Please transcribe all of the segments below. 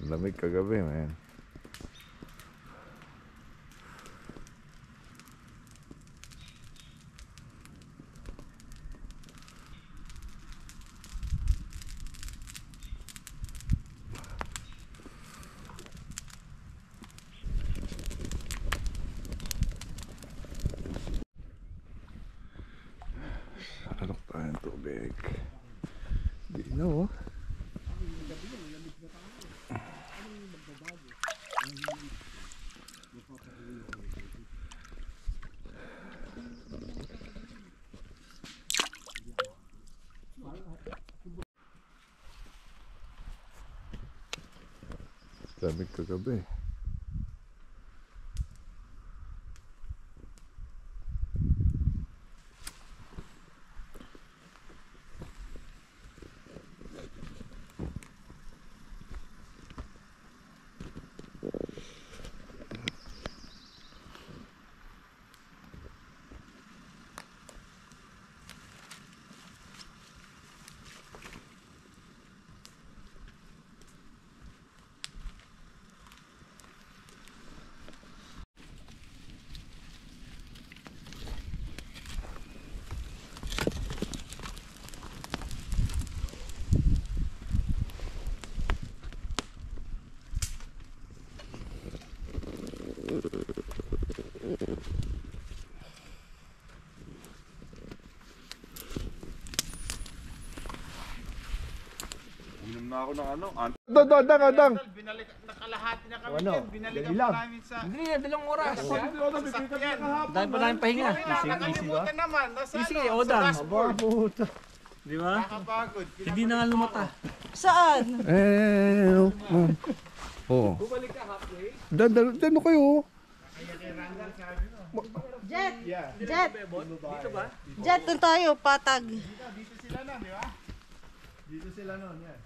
Lamig kagabi, man. Alok tayong tubig. Di na, oh. Lamig kagabi. Uminom na ako ng ano? Dang. Binalik, nakalahati na kami dyan. Binalikan pa namin sa... Hindi, 2 oras. Sasakyan. Dahil pa namin pahinga. Nakalimutan naman. Nasa Easy, ano, Odan. sa dashboard. Di ba? Nakapagod. Hindi na nga lumata. Saan? Oo. Bumalik ka halfway. Dan kayo. Jet! Yeah. Jet! Dito ba? Jet, dun tayo, patag. Dito sila na, di ba? Dito sila nun, yan.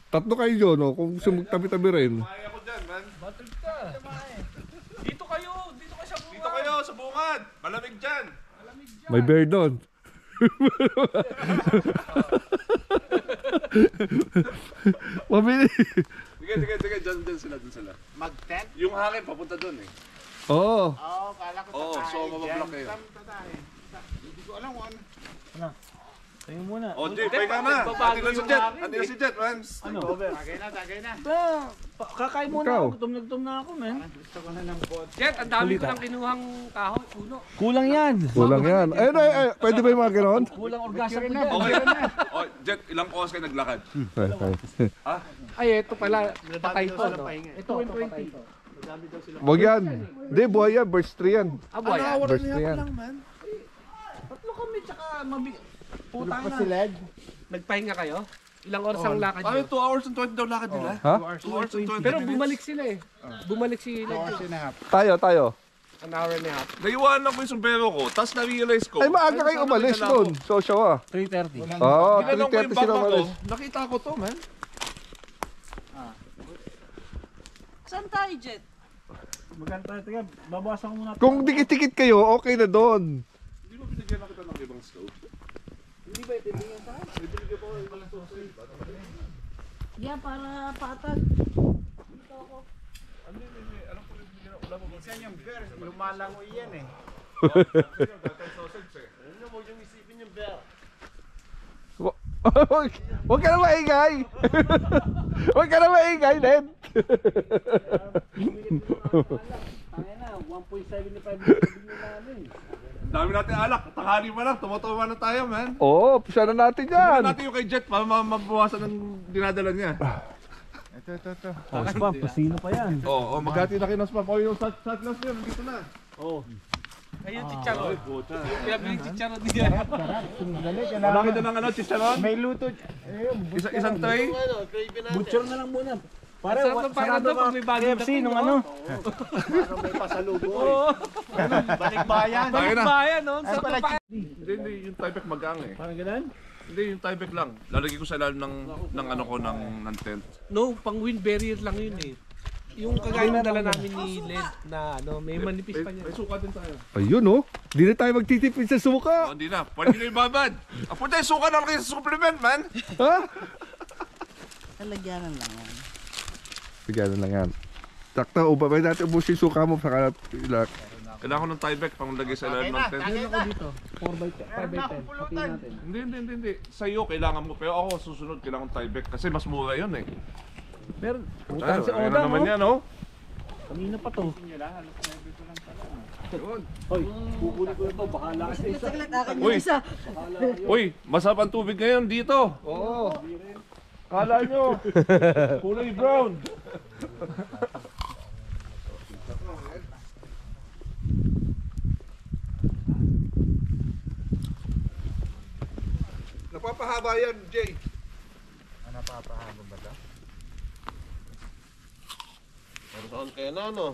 Tatlo kayo dyan, no? Kung sumagtabi-tabi rin. Kaya ko dyan, man. Batrip ka. Dito kayo sa bunga. Dito kayo, sa bungad. Malamig dyan. May bear doon. Mabili. Sige, dyan sila. Mag-tent? Yung hangin, papunta dun eh. Oo. Oo, kala ko Oo, tatay. so mabablock kayo. Hindi ko alam kung ano. Tayo muna. O, Jay, pahinga na. Andi na si Jet, man. Ano? Tagay na. Kakain muna Ikaw? ako. Gutom na ako, men. Gusto ko na ng bot. Jet, ang dami ko lang kinuhang kahoy. Kulang yan. Kulang yan. Ay, pwede ba yung mga gano'n? Kulang orgasm ko dyan. Okay. O, Jet, ilang oras kayo naglakad? Ay, ito pala. Patay to, no? Ito, 20. Wag yan. Hindi, buhay yan. Burst 3 yan. Aboy. Burst 3 yan. Tatlo kami, tsaka mabigat. Putang Pa na. si Led? Nagpahinga kayo? Ilang oras ang lakad Paano nyo? 2 hours and 20 daw lakad nila? Ha? 2 hours and 20 Pero minutes. bumalik sila eh. Bumalik si Hours and a half. Tayo. an hour and a half. Naiwanan ko yung sombrero ko, tapos na-realize ko. Ay, maaga kayo sana umalis may dala doon. ko. So, siya ah. 3:30. Oo, Ginanong ko 3:30 yung sila baka ko, umalis. nakita ko to, man. Saan tayo, Jet? Magkanta, tiga, babawasan ko muna. Kung dikit-dikit kayo, okay na doon. Hindi mo binigyan na kita ng ibang stove. Hindi ba itinigyan sa akin? Binigyan ko ng ibang stove. Yeah, para patag. Minsan yung bear, lumalangoy yan eh. Huwag ka na maingay. Huwag ka na maingay, Ned. Tangin na, 1.75 namin. Dami natin alak, takari pa lang, tumatawa na tayo, man. Oo, pisa na natin yan. Sabihin natin yung kay Jet para mabawasan ng dinadala niya. Ito. Spam, pasino pa yan. Oo, maghati na kayo ng spam. O, yung shotglass niya, nandito na. Oo. Ayun, chicharon. Pinabiling chicharon niya. Malaki na ng ano, chicharon? May luto. Isang tray? Butcher na lang muna. Para Sarap ng pakiramdam pag may bagong KFC dating, nung no? ano. Parang may pasalubong. Oo. Balikbayan. Tayo na. Bayan, no? Sarap pala, ng pakiramdam. Hindi, yung Tyvek magang eh. Parang ganun? Hindi, yung Tyvek lang. Lalagay ko sa ilalim ng ano ko, ng tent. No, pang wind barrier lang yun eh. Yung kagaya na dala namin ni Led na ano, may manipis pa niya. May suka din tayo. Ayun oh. Di na tayo magtitipid sa suka. Oh, hindi na. Pwede nyo ibabad. Apo tayo, suka na lang kayo sa supplement, man. Ha? Talagyanan lang yan. Bigyan na lang yan. Sakto, ubabay natin ubusin suka mo. Saka ilak. Kailangan ko ng tie back pang lagay sa ilalim ng tent. Meron ako dito. 4x10, 5x10. Hatiin natin. Hindi. Sa'yo kailangan mo. Pero ako susunod kailangan tie back. Kasi mas mura yun eh. Meron. Utang si Ayun Oda, na naman no? yan, oh. Kanina pa to. Hoy, kukunin ko na to. Bahala ka sa isa. Saglit, akin Uy. yung isa. Uy, masarap ang tubig ngayon dito. Oo. Kala nyo. Kulay brown. Napapahaba yan, Jay. Saan kaya na, no?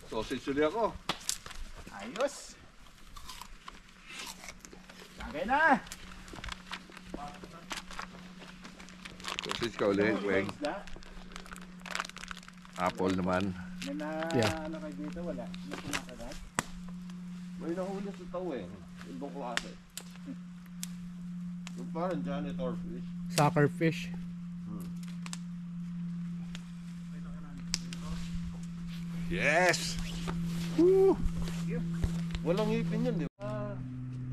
Sausage ulit ako. Ayos! Lagay na! Sausage ka ulit, Weng. Apple naman. May na, Yeah. ano kayo dito, wala? May kumakagat? May nahuli sa tao eh. Ibang klase. Yung parang janitor fish. Sucker fish. Yes! Walang ngipin yun, di ba?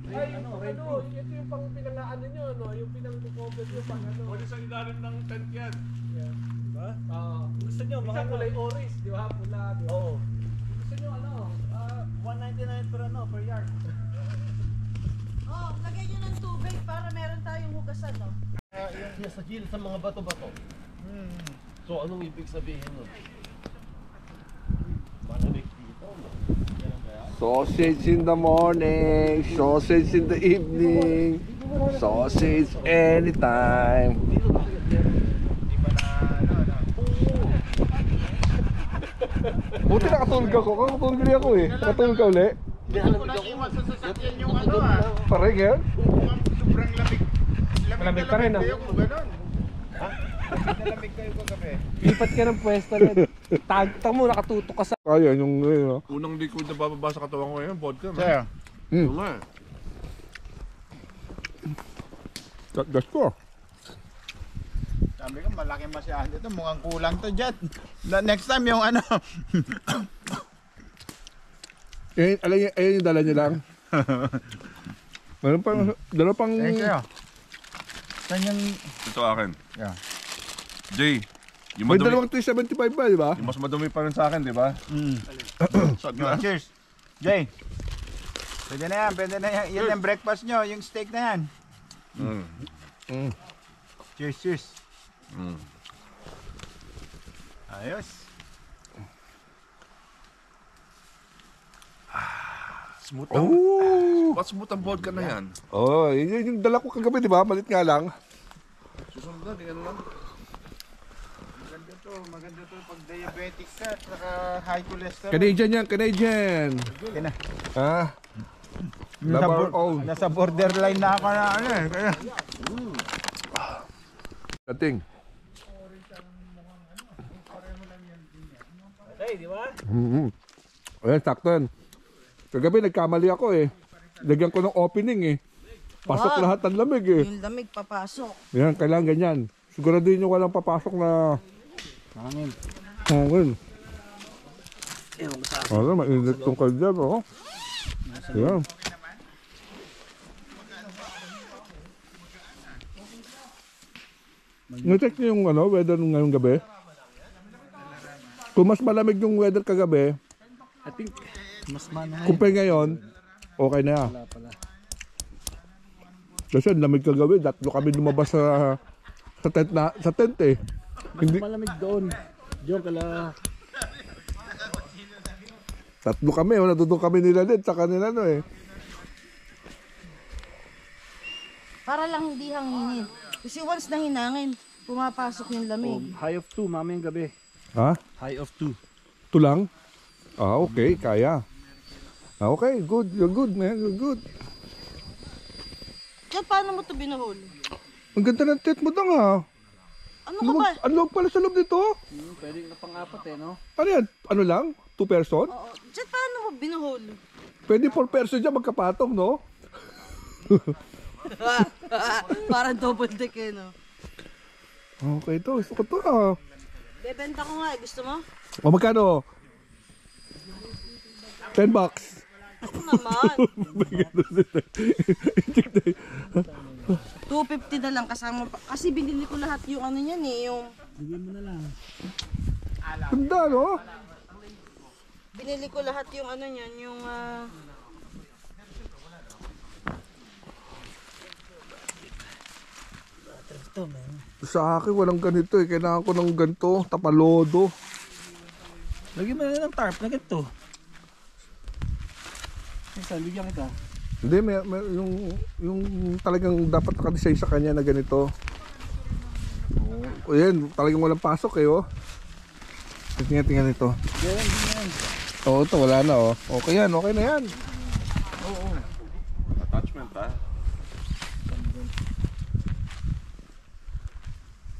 Ay, ano, ito yung pang pinangaano nyo, ano, yung pinang-cover nyo pang ano. Pwede sa ilalim ng tent yan. Diba? Gusto nyo, mga kulay orange, di ba? Pula, di ba? Oo. Gusto nyo, ano, 199 per ano, per yard. Oh, lagyan nyo ng tubig para meron tayong hugasan, no? Yung sa gilid sa mga bato-bato. So, anong ibig sabihin nun? Malamig dito, no? Sausage in the morning, sausage in the evening, sausage anytime. Buti nakatulog ako, kakatulog rin ako eh. Nakatulog ka uli? Hindi ko na iwan sa sasakyan yung ano ah. Parang yan? Sobrang lamig. Malamig pa rin, ah. Kayo kung gano'n. Lamig kayo kagabi. Lipat ka ng pwesto ulit. Tag mo, nakatutok ka sa... Kaya yung ano. Unang liquid na bababa sa katawan ko ngayon, vodka. Sir, Oo nga eh. Gas ko. sabi ko malaki masyado ito. Mukhang kulang to dyan. Next time yung ano. Ayun yung dala niyo lang. Meron pang, dala pang... Thank you. Saan yung... Ito akin. Yeah. Jay, yung May madumi, dalawang 375 ba, di ba? yung mas madumi pa rin sa akin, di ba? Sabi na. Cheers. Jay. Pwede na yan, pwede na yan. Yan yung breakfast nyo, yung steak na yan. Cheers, cheers. Ayos. Smooth ang, Oh! what smooth ang vodka na yan? Oh, yun yung dala ko kagabi, di ba? Malit nga lang. Susunod na, tingnan lang. Maganda to pag diabetic ka at saka high cholesterol. Canadian yan, Canadian. Okay na. Ha? Love our own. Nasa borderline na ako na ano eh. Kaya... Dating. Okay, di ba? Ayan, sakto yan. Kagabi nagkamali ako eh. Lagyan ko ng opening eh. Pasok Wag. lahat ng lamig eh. Yung lamig papasok. Yan, kailangan ganyan. Siguraduhin nyo walang papasok na... Hangin. Hangin. Ano, mainit tong kaldyan, oh. Yan. Nacheck nyo yung ano, weather ngayong gabi? Kung mas malamig yung weather kagabi, I think, mas mana. compare ngayon, okay na yan. Kasi lamig kagabi, tatlo kami lumabas sa tent eh. Hindi, Malamig doon. Diyon kala. tatlo kami, natutong kami nila din sa kanila no eh. Para lang hindi hanginin. Kasi once na hinangin, pumapasok yung lamig. High of 2, mamayang gabi. Ha? High of 2. Ito lang? Ah, okay, kaya. Ah, okay, good, you're good man, you're good. Kaya paano mo ito binuhuli? Ang ganda ng tent mo dang ha. Ano ka ba? Ang loob pala sa loob nito. Pwede na pang-apat eh, no? Ano yan? Ano lang? 2 person? Oo. Diyan paano mo binuhuli? Pwede 4 person dyan magkapatong, no? Parang double deck eh, no? Okay to, gusto ko to ah. Bebenta ko nga eh. Gusto mo? O magkano? $10. Ito naman. 250 na lang kasama pa. Kasi binili ko lahat yung ano niyan eh. Yung... Ganda no? Binili ko lahat yung ano niyan. Yung... Sa akin walang ganito eh. Kailangan ko ng ganito, tapalodo. Lagyan mo na ng tarp na ganito. Isa, bigyan kita. Hindi, may yung talagang dapat nakadesign sa kanya na ganito. Oh, yan, talagang walang pasok eh oh. Tingnan ito. Oo, ito wala na oh. Okay yan, okay na yan. Attachment ha.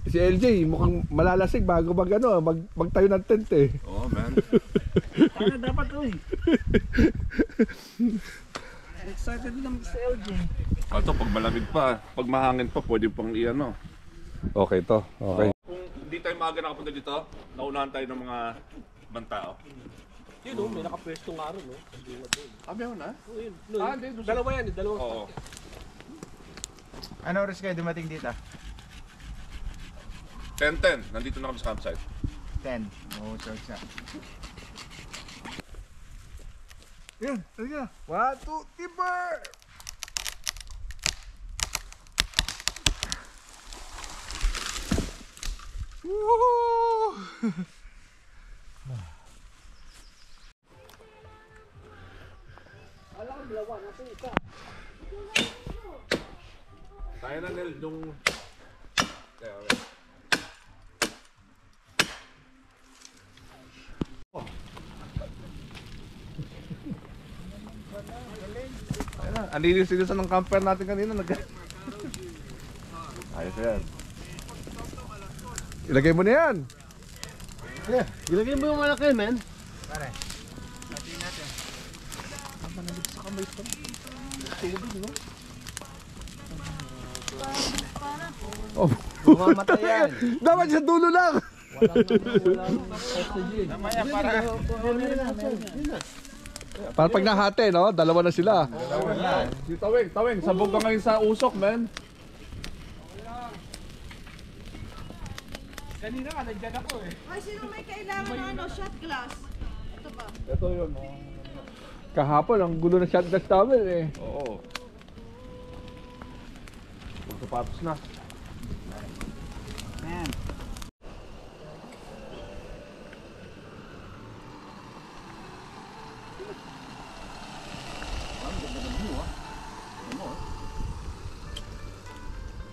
Si LJ mukhang malalasig bago magtayo ng tent eh. Oo, man. Para dapat to eh. Excited lang sa LJ. Ito, pag malamig pa, pag mahangin pa, pwede pang iano. Okay to, okay. Kung hindi tayo maaga nakapunta dito, naunahan tayo ng mga bantao. Yun o, may nakapwesto nga rin o. Meron na? Hindi, dalawa yan, dalawa. Oo. Ano oras kayo dumating dito? 10-10, nandito na kami sa campsite. 10. Oo, so siya. Yan, talaga. 1, 2, timber! Woo! Tayo na Nel, nung... Ang linis-linisan ng camper natin kanina. Ayos yan. Ilagay mo na yan. Ilagay mo yung malaki, men. Pare. Oh. Bumamatay yan. Dapat sa dulo lang. Namaya para. Para pag nahati, no? Dalawa na sila. Si Taweng, sabog ka ngayon sa usok, man. Kanina ka, nandyan ako eh. Ay, sino may kailangan ng ano, shot glass? Ito ba? Ito yun. Kahapon, ang gulo ng shot glass namin eh. Oo. Magsapatos na. Man.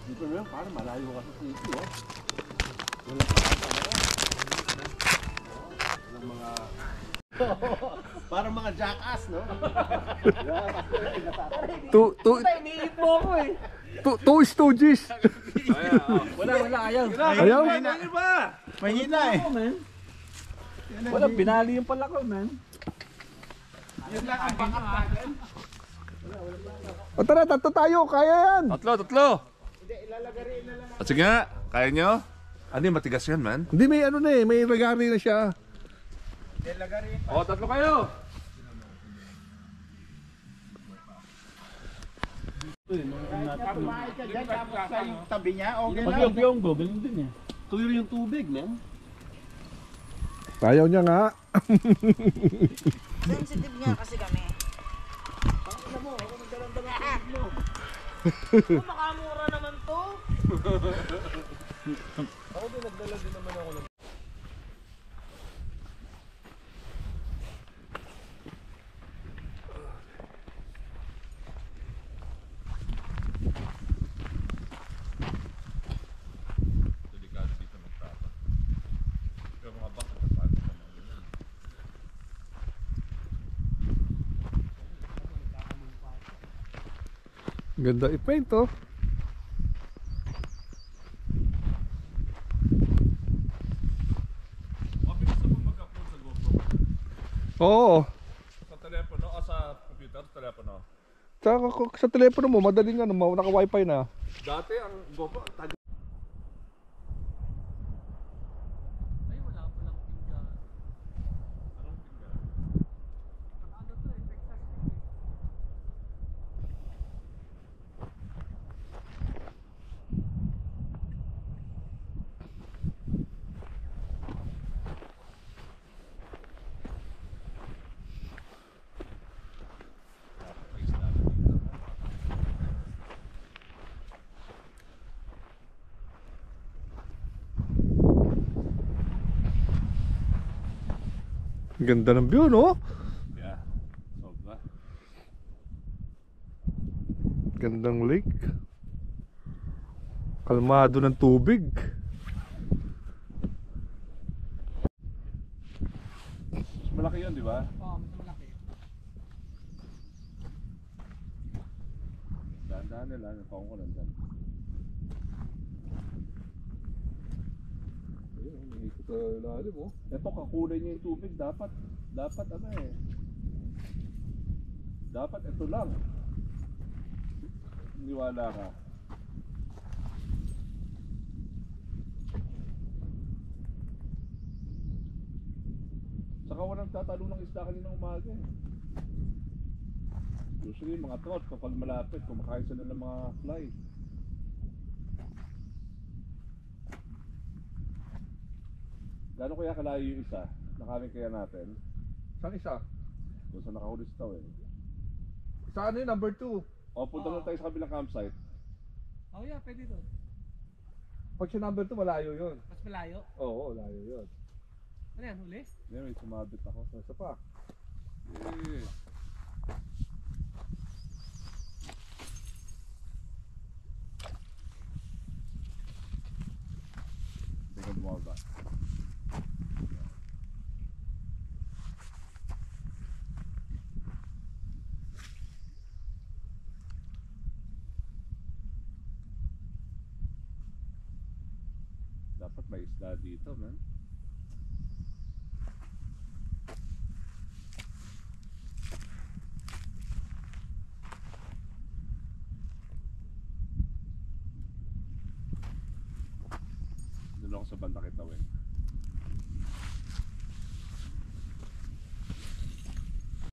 Dito na yan, parang malayo ka sa city, oh. Parang mga jackass, no? Iniipo ako eh. Two stooges. Wala, ayaw. Ayaw? Mahina eh. Wala, binali yung pala ko, man. O tara, tatlo tayo. Kaya yan. Tatlo. At sige nga, kaya nyo? Ano yung matigas yan, man? Hindi, may ano na eh. May lagari na siya. Oo, tatlo kayo. Yung tabi niya, okay Pag lang. yung biyonggo, ganun din eh. Tuyo yung tubig, men. Ayaw niya nga. Sensitive nga kasi kami. Makamura naman to. Delikado dito magtapa. Yung mga baka sa paano sa mga ganyan. Ganda i-paint oh. Mabilis na mag-upload sa GoPro. Oo. Sa telepono o sa computer, sa telepono. Tsaka sa telepono mo, madaling ano, naka-wifi na. Dati ang GoPro, Ay, wala pa lang tingga. anong tingnan? Ano to eh, Texas eh. May isda na dito. Ganda ng view, no? Yeah. Sobra. Gandang lake. Kalmado ng tubig. Mas malaki yun, di ba? Oo, mas malaki. Dahan-dahan nila, nakaong ko nandyan. Ayun, may ikot sa lalim, oh. Ito, kakulay niya yung tubig. Dapat ano eh. Dapat ito lang. Niwala ka. Saka walang tatalo ng isda kaninang umaga eh. Usually mga trout kapag malapit, kumakain sila ng mga fly. Gano'n kaya kalayo yung isa? Nakarin kaya natin? Saan isa? Kung saan nakahuli sa tao eh. Sa ano yun, number 2. O punta lang tayo sa kabilang campsite. Oh yeah, pwede doon. Pag sa number 2, malayo yun. Mas malayo. Oo, malayo yun. Ano yan, huli? Hindi, may sumabit ako. Isa pa. Eh. Tingnan mo ba? Dapat may isda dito, man. Doon ako sa banda kita, Weng.